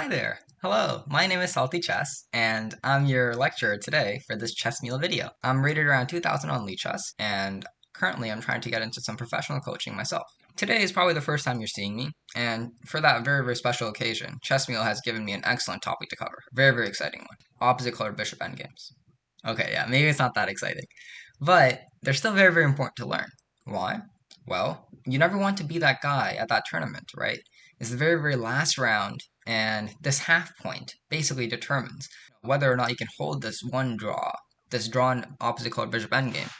Hi there. Hello, my name is Salty Chess, and I'm your lecturer today for this chess meal video. I'm rated around 2000 on Lead Chess, and currently I'm trying to get into some professional coaching myself. Today is probably the first time you're seeing me, and for that very special occasion, Chess Meal has given me an excellent topic to cover. Very exciting one. Opposite color bishop endgames. Okay, yeah, maybe it's not that exciting, but they're still very important to learn. Why? Well, you never want to be that guy at that tournament, right? It's the very last round, and this half point basically determines whether or not you can hold this one draw, this drawn opposite color bishop endgame,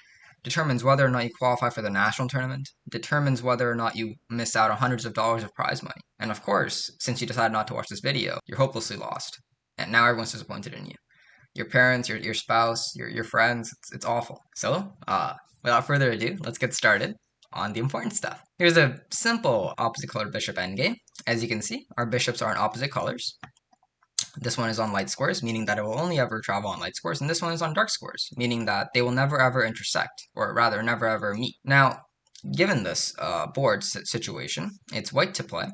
determines whether or not you qualify for the national tournament, determines whether or not you miss out on hundreds of dollars of prize money. And of course, since you decided not to watch this video, you're hopelessly lost. And now everyone's disappointed in you. Your parents, your spouse, your friends, it's awful. So, without further ado, let's get started on the important stuff. Here's a simple opposite color bishop endgame. As you can see, our bishops are in opposite colors. This one is on light squares, meaning that it will only ever travel on light squares, and this one is on dark squares, meaning that they will never ever intersect, or rather never ever meet. Now, given this board situation, it's white to play,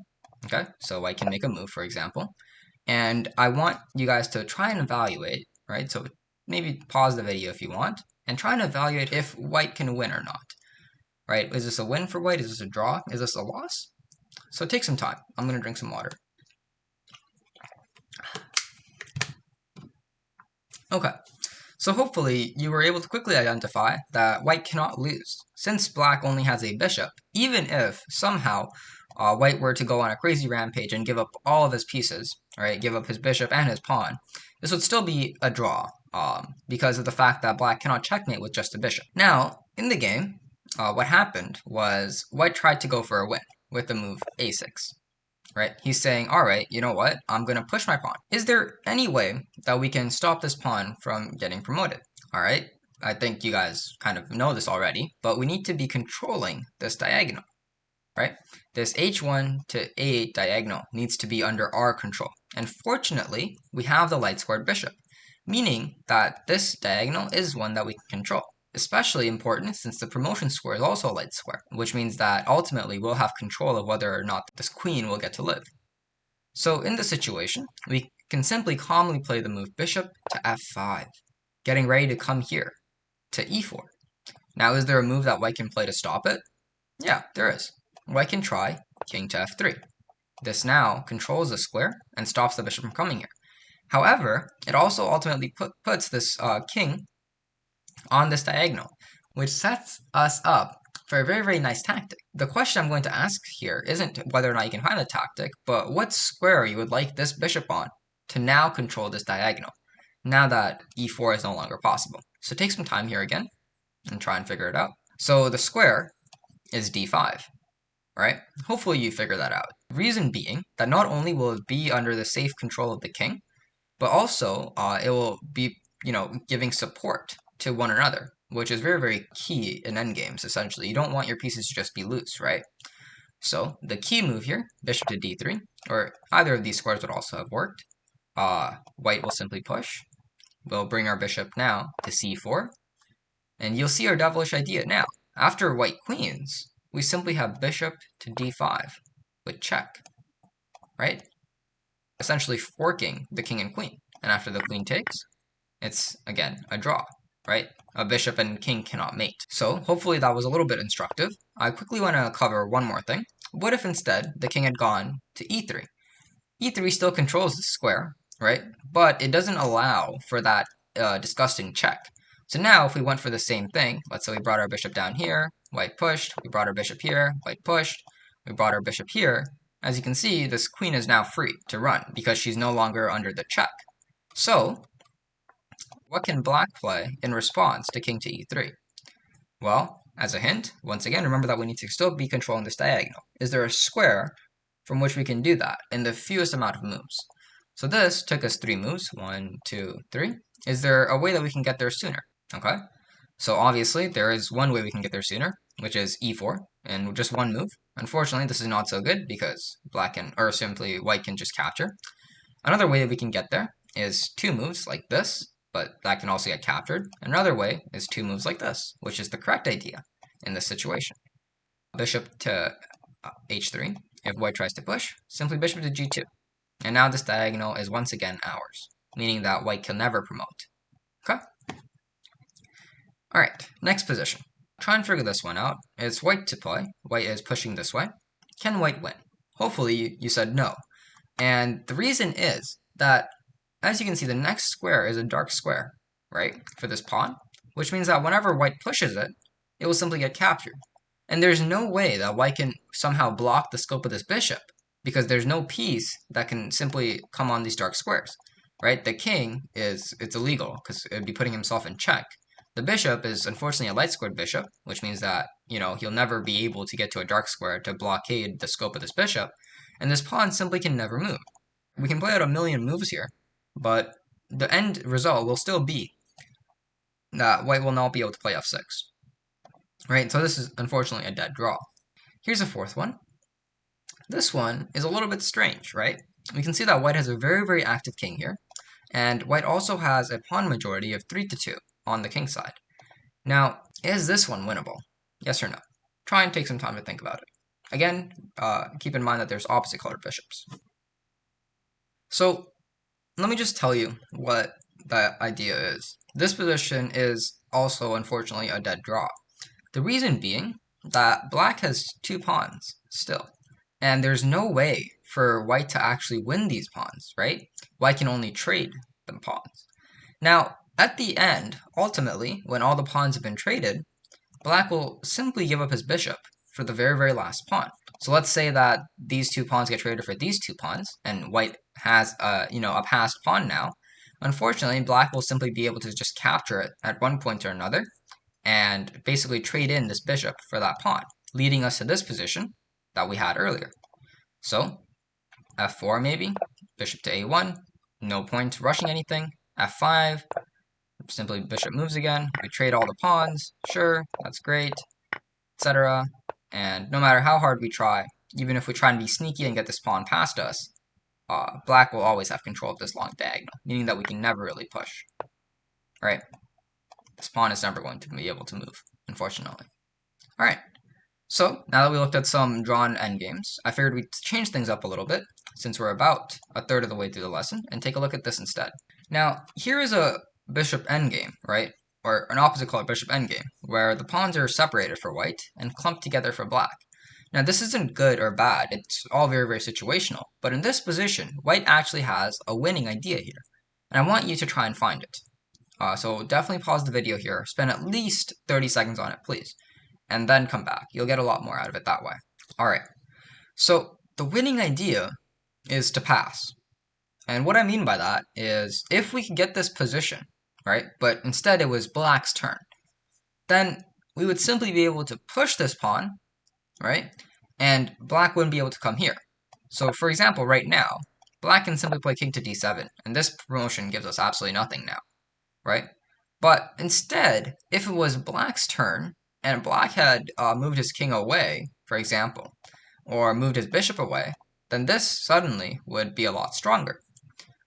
okay? So white can make a move, for example, and I want you guys to try and evaluate, right? So maybe pause the video if you want, and try and evaluate if white can win or not, right? Is this a win for white? Is this a draw? Is this a loss? So take some time. I'm going to drink some water. Okay, so hopefully you were able to quickly identify that white cannot lose. Since black only has a bishop, even if somehow white were to go on a crazy rampage and give up all of his pieces, right, give up his bishop and his pawn, this would still be a draw because of the fact that black cannot checkmate with just a bishop. Now, in the game, what happened was white tried to go for a win with the move a6. Right? He's saying, all right, you know what? I'm going to push my pawn. Is there any way that we can stop this pawn from getting promoted? All right, I think you guys kind of know this already, but we need to be controlling this diagonal, right? This h1 to a8 diagonal needs to be under our control. And fortunately, we have the light squared bishop, meaning that this diagonal is one that we can control. Especially important since the promotion square is also a light square, which means that ultimately we'll have control of whether or not this queen will get to live. So in this situation, we can simply calmly play the move bishop to f5, getting ready to come here to e4. Now, is there a move that white can play to stop it? Yeah, there is. White can try king to f3. This now controls the square and stops the bishop from coming here. However, it also ultimately puts this king on this diagonal, which sets us up for a very nice tactic. The question I'm going to ask here isn't whether or not you can find the tactic, but what square you would like this bishop on to now control this diagonal, now that e4 is no longer possible. So take some time here again and try and figure it out. So the square is d5, right? Hopefully you figure that out. Reason being that not only will it be under the safe control of the king, but also it will be, giving support to one another, which is very key in endgames, essentially. You don't want your pieces to just be loose, right? So the key move here, bishop to d3, or either of these squares would also have worked. White will simply push. We'll bring our bishop now to c4, and you'll see our devilish idea now. After white queens, we simply have bishop to d5 with check, right? Essentially forking the king and queen. And after the queen takes, it's, again, a draw, right? A bishop and king cannot mate. So hopefully that was a little bit instructive. I quickly want to cover one more thing. What if instead the king had gone to e3? e3 still controls the square, right? But it doesn't allow for that disgusting check. So now if we went for the same thing, let's say we brought our bishop down here, white pushed, we brought our bishop here, white pushed, we brought our bishop here. As you can see, this queen is now free to run because she's no longer under the check. So what can black play in response to king to e3? Well, as a hint, once again, remember that we need to still be controlling this diagonal. Is there a square from which we can do that in the fewest amount of moves? So this took us 3 moves, 1, 2, 3. Is there a way that we can get there sooner? Okay, so obviously there is one way we can get there sooner, which is e4, and just one move. Unfortunately, this is not so good because black can, or simply white can just capture. Another way that we can get there is 2 moves like this, but that can also get captured. Another way is 2 moves like this, which is the correct idea in this situation. Bishop to h3. If white tries to push, simply bishop to g2. And now this diagonal is once again ours, meaning that white can never promote. Okay? Alright, next position. Try and figure this one out. It's white to play. White is pushing this way. Can white win? Hopefully you said no. And the reason is that, as you can see, the next square is a dark square, right, for this pawn, which means that whenever white pushes it, it will simply get captured. And there's no way that white can somehow block the scope of this bishop, because there's no piece that can simply come on these dark squares, right? The king it's illegal, because it would be putting himself in check. The bishop is unfortunately a light squared bishop, which means that, he'll never be able to get to a dark square to blockade the scope of this bishop, and this pawn simply can never move. We can play out a million moves here, but the end result will still be that white will not be able to play f6. Right, so this is unfortunately a dead draw. Here's a fourth one. This one is a little bit strange, right? We can see that white has a very, very active king here, and white also has a pawn majority of 3-2 on the king side. Now, is this one winnable? Yes or no? Try and take some time to think about it. Again, keep in mind that there's opposite colored bishops. So, let me just tell you what the idea is. This position is also, unfortunately, a dead draw. The reason being that black has 2 pawns still, and there's no way for white to actually win these pawns, right? White can only trade the pawns. Now, at the end, ultimately, when all the pawns have been traded, black will simply give up his bishop for the very, very last pawn. So let's say that these 2 pawns get traded for these 2 pawns, and white has a passed pawn now. Unfortunately, black will simply be able to just capture it at one point or another, and basically trade in this bishop for that pawn, leading us to this position that we had earlier. So, f4 maybe, bishop to a1, no point rushing anything, f5, simply bishop moves again, we trade all the pawns, sure, that's great, etc. And no matter how hard we try, even if we try and be sneaky and get this pawn past us, black will always have control of this long diagonal, meaning that we can never really push, right? This pawn is never going to be able to move, unfortunately. Alright, so now that we looked at some drawn endgames, I figured we'd change things up a little bit, since we're about a third of the way through the lesson, and take a look at this instead. Now, here is a bishop endgame, right? Or an opposite color bishop endgame, where the pawns are separated for white and clumped together for black. Now, this isn't good or bad, it's all very, very situational, but in this position, white actually has a winning idea here, and I want you to try and find it. So definitely pause the video here, spend at least 30 seconds on it, please, and then come back. You'll get a lot more out of it that way. Alright, so the winning idea is to pass. And what I mean by that is, if we can get this position, right, but instead it was black's turn, then we would simply be able to push this pawn, right, and black wouldn't be able to come here. So for example, right now, black can simply play king to d7, and this promotion gives us absolutely nothing now, right? But instead, if it was black's turn, and black had moved his king away, for example, or moved his bishop away, then this suddenly would be a lot stronger.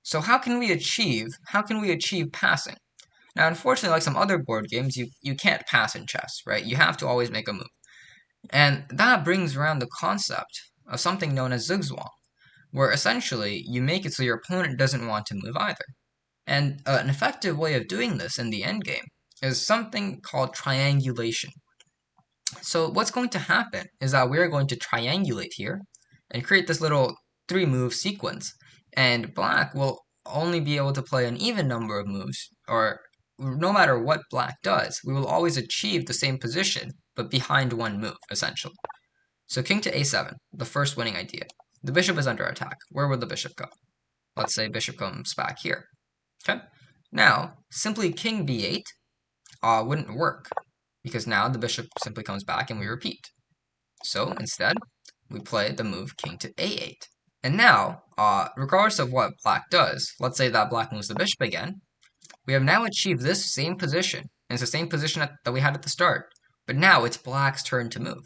So how can we achieve passing? Now, unfortunately, like some other board games, you can't pass in chess, right? You have to always make a move. And that brings around the concept of something known as zugzwang, where essentially you make it so your opponent doesn't want to move either. And an effective way of doing this in the endgame is something called triangulation. So what's going to happen is that we're going to triangulate here and create this little 3-move sequence, and black will only be able to play an even number of moves, or no matter what black does, we will always achieve the same position, but behind 1 move, essentially. So king to a7, the first winning idea. The bishop is under attack. Where would the bishop go? Let's say bishop comes back here. Okay. Now, simply king b8 wouldn't work, because now the bishop simply comes back and we repeat. So instead, we play the move king to a8. And now, regardless of what black does, let's say that black moves the bishop again, we have now achieved this same position, and it's the same position that we had at the start, but now it's black's turn to move,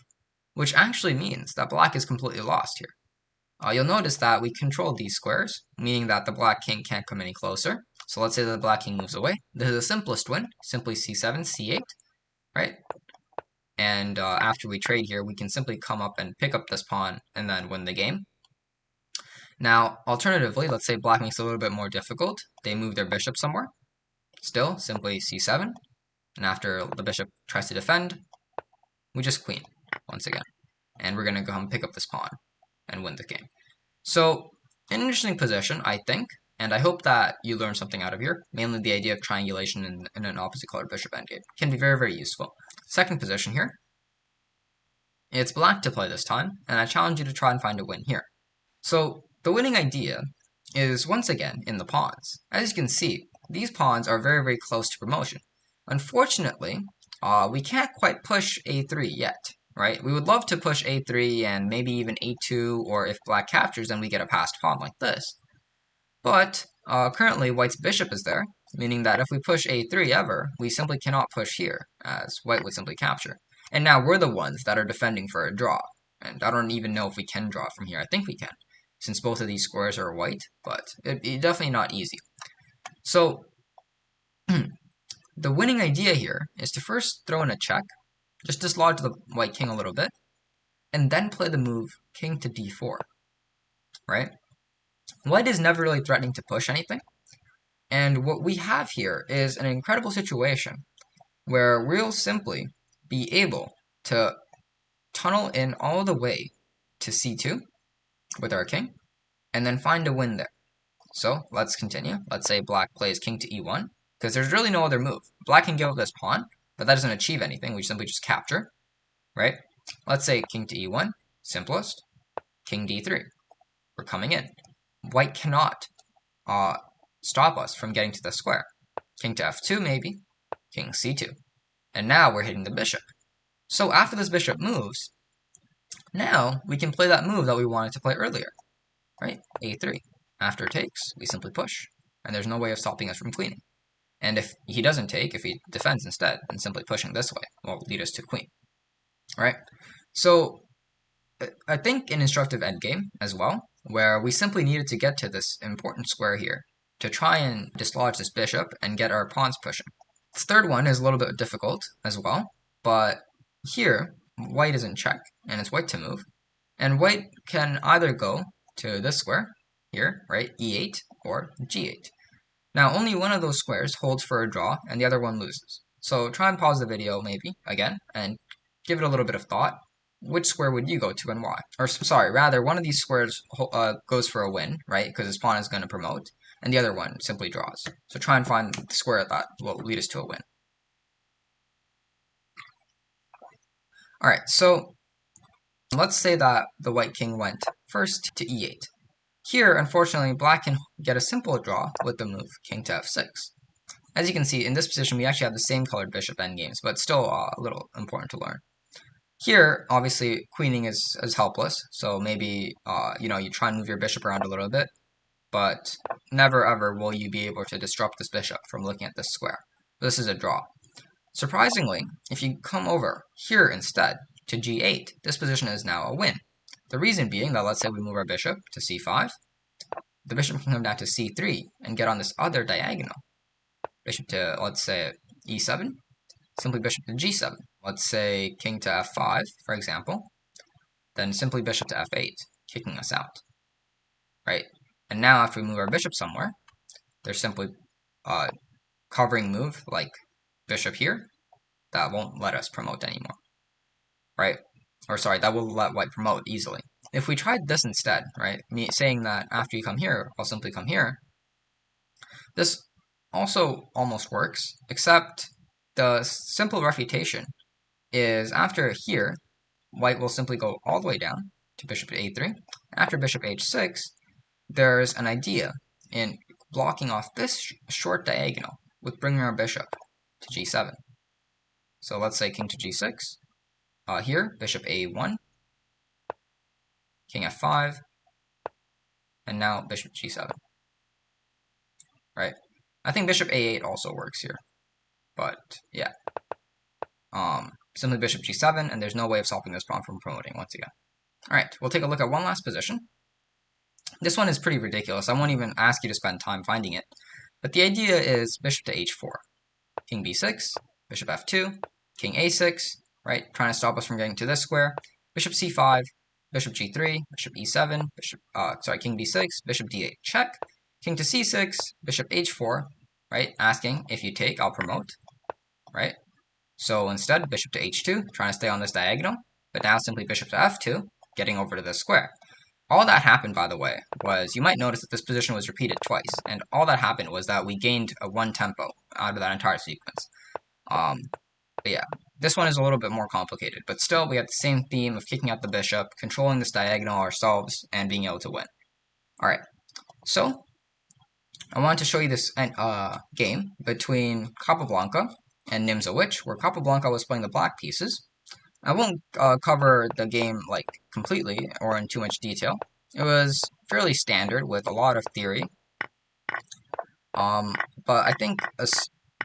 which actually means that black is completely lost here. You'll notice that we control these squares, meaning that the black king can't come any closer. So let's say that the black king moves away. This is the simplest win, simply c7, c8, right? And after we trade here, we can simply come up and pick up this pawn and then win the game. Now, alternatively, let's say black makes it a little bit more difficult. They move their bishop somewhere. Still, simply c7. And after the bishop tries to defend, we just queen once again. And we're going to go and pick up this pawn and win the game. So, an interesting position, I think. And I hope that you learned something out of here. Mainly the idea of triangulation in an opposite colored bishop endgame. Can be very, very useful. Second position here. It's black to play this time, and I challenge you to try and find a win here. So, the winning idea is once again in the pawns. As you can see, these pawns are very, very close to promotion. Unfortunately, we can't quite push a3 yet, right? We would love to push a3 and maybe even a2, or if black captures, then we get a passed pawn like this. But currently, white's bishop is there, meaning that if we push a3 ever, we simply cannot push here, as white would simply capture. And now we're the ones that are defending for a draw. And I don't even know if we can draw from here. I think we can, since both of these squares are white, but it's definitely not easy. So, the winning idea here is to first throw in a check, just dislodge the white king a little bit, and then play the move king to d4, right? White is never really threatening to push anything, and what we have here is an incredible situation where we'll simply be able to tunnel in all the way to c2 with our king, and then find a win there. So let's continue. Let's say black plays king to e1, because there's really no other move. Black can give up this pawn, but that doesn't achieve anything. We simply just capture, right? Let's say king to e1, simplest. King d3, we're coming in. White cannot stop us from getting to the square. King to f2 maybe, king c2. And now we're hitting the bishop. So after this bishop moves, now we can play that move that we wanted to play earlier, right? a3. After it takes, we simply push, and there's no way of stopping us from queening. And if he doesn't take, if he defends instead, then simply pushing this way will lead us to queen, right? So I think an instructive endgame as well, where we simply needed to get to this important square here to try and dislodge this bishop and get our pawns pushing. This third one is a little bit difficult as well, but here, white is in check, and it's white to move, and white can either go to this square here, right, e8, or g8. Now, only one of those squares holds for a draw, and the other one loses. So try and pause the video, maybe, again, and give it a little bit of thought. Which square would you go to and why? Or, sorry, rather, one of these squares goes for a win, right, because his pawn is going to promote, and the other one simply draws. So try and find the square that will lead us to a win. Alright, so let's say that the white king went first to e8. Here, unfortunately, black can get a simple draw with the move king to f6. As you can see, in this position, we actually have the same colored bishop endgames, but still a little important to learn. Here, obviously, queening is helpless, so maybe, you try and move your bishop around a little bit, but never ever will you be able to disrupt this bishop from looking at this square. This is a draw. Surprisingly, if you come over here instead to g8, this position is now a win. The reason being that let's say we move our bishop to c5, the bishop can come down to c3 and get on this other diagonal. Bishop to, let's say, e7, simply bishop to g7. Let's say king to f5, for example, then simply bishop to f8, kicking us out, right? And now after we move our bishop somewhere, there's simply a covering move like bishop here that won't let us promote anymore, right? Or sorry, that will let white promote easily. If we tried this instead, right, saying that after you come here, I'll simply come here, this also almost works, except the simple refutation is after here, white will simply go all the way down to bishop to a3. After bishop h6, there's an idea in blocking off this short diagonal with bringing our bishop to g7. So let's say king to g6. Here, bishop a1, king f5, and now bishop g7, right? I think bishop a8 also works here, but yeah. Simply bishop g7, and there's no way of stopping this pawn from promoting once again. Alright, we'll take a look at one last position. This one is pretty ridiculous. I won't even ask you to spend time finding it. But the idea is bishop to h4, king b6, bishop f2, king a6, right? Trying to stop us from getting to this square. Bishop c5, bishop g3, bishop e7, king d6, bishop d8, check, king to c6, bishop h4, right? Asking if you take, I'll promote, right? So instead, bishop to h2, trying to stay on this diagonal, but now simply bishop to f2, getting over to this square. All that happened, by the way, was you might notice that this position was repeated twice, and all that happened was that we gained a 1 tempo out of that entire sequence. But yeah, this one is a little bit more complicated, but still we have the same theme of kicking out the bishop, controlling this diagonal ourselves, and being able to win. Alright, so I wanted to show you this game between Capablanca and Nimza Witch, where Capablanca was playing the black pieces. I won't cover the game like completely or in too much detail. It was fairly standard with a lot of theory. But I think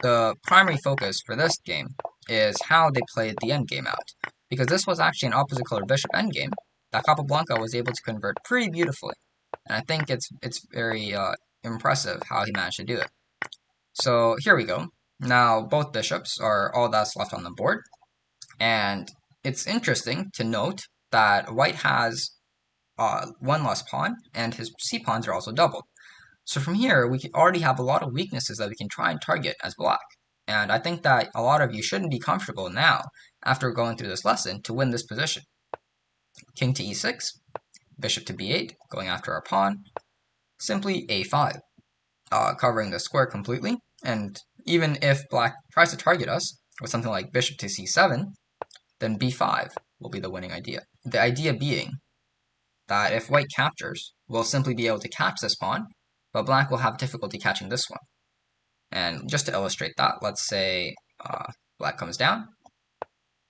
the primary focus for this game is how they played the endgame out. Because this was actually an opposite color bishop endgame that Capablanca was able to convert pretty beautifully. And I think it's very impressive how he managed to do it. So here we go. Now both bishops are all that's left on the board. And it's interesting to note that white has one less pawn, and his c-pawns are also doubled. So from here, we already have a lot of weaknesses that we can try and target as black. And I think that a lot of you shouldn't be comfortable now, after going through this lesson, to win this position. King to e6, bishop to b8, going after our pawn, simply a5, covering the square completely. And even if black tries to target us with something like bishop to c7, then b5 will be the winning idea. The idea being that if white captures, we'll simply be able to catch this pawn, but black will have difficulty catching this one. And just to illustrate that, let's say black comes down,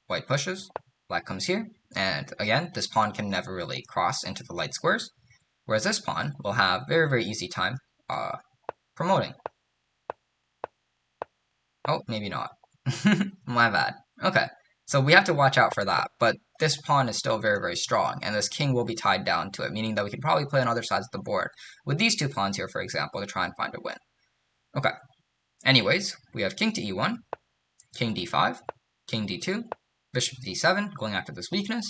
white pushes, black comes here, and again, this pawn can never really cross into the light squares, whereas this pawn will have very, very easy time promoting. Oh, maybe not. My bad. Okay, so we have to watch out for that, but this pawn is still very, very strong, and this king will be tied down to it, meaning that we can probably play on other sides of the board with these two pawns here, for example, to try and find a win. Okay, anyways, we have king to e1, king d5, king d2, bishop to d7, going after this weakness,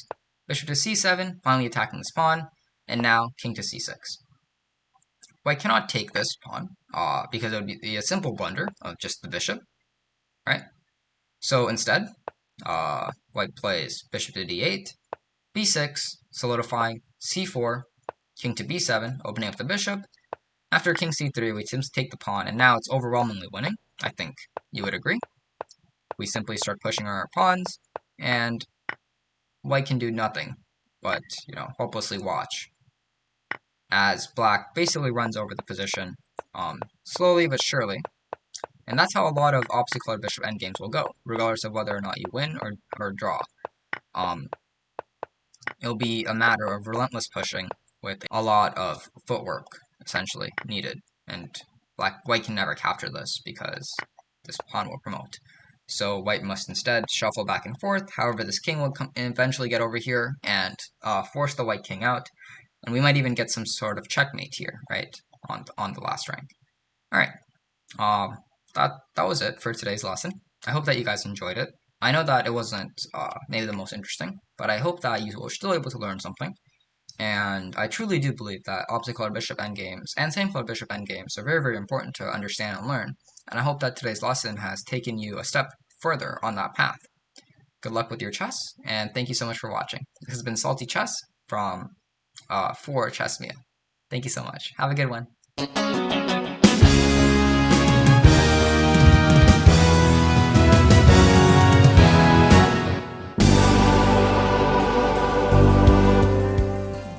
bishop to c7, finally attacking this pawn, and now king to c6. White cannot take this pawn, because it would be a simple blunder of just the bishop, right? So instead, white plays bishop to d8, b6, solidifying, c4, king to b7, opening up the bishop. After king c3, we simply take the pawn, and now it's overwhelmingly winning. I think you would agree. We simply start pushing our pawns, and white can do nothing but, hopelessly watch as black basically runs over the position, slowly but surely. And that's how a lot of opposite colored bishop endgames will go, regardless of whether or not you win or draw. It'll be a matter of relentless pushing with a lot of footwork, essentially, needed. And white can never capture this because this pawn will promote. So white must instead shuffle back and forth. However, this king will eventually get over here and force the white king out. And we might even get some sort of checkmate here, right, on the last rank. All right. That was it for today's lesson. I hope that you guys enjoyed it. I know that it wasn't maybe the most interesting, but I hope that you were still able to learn something. And I truly do believe that opposite colored bishop endgames and same colored bishop endgames are very, very important to understand and learn. And I hope that today's lesson has taken you a step further on that path. Good luck with your chess, and thank you so much for watching. This has been Salty Chess from for Chessmia. Thank you so much. Have a good one.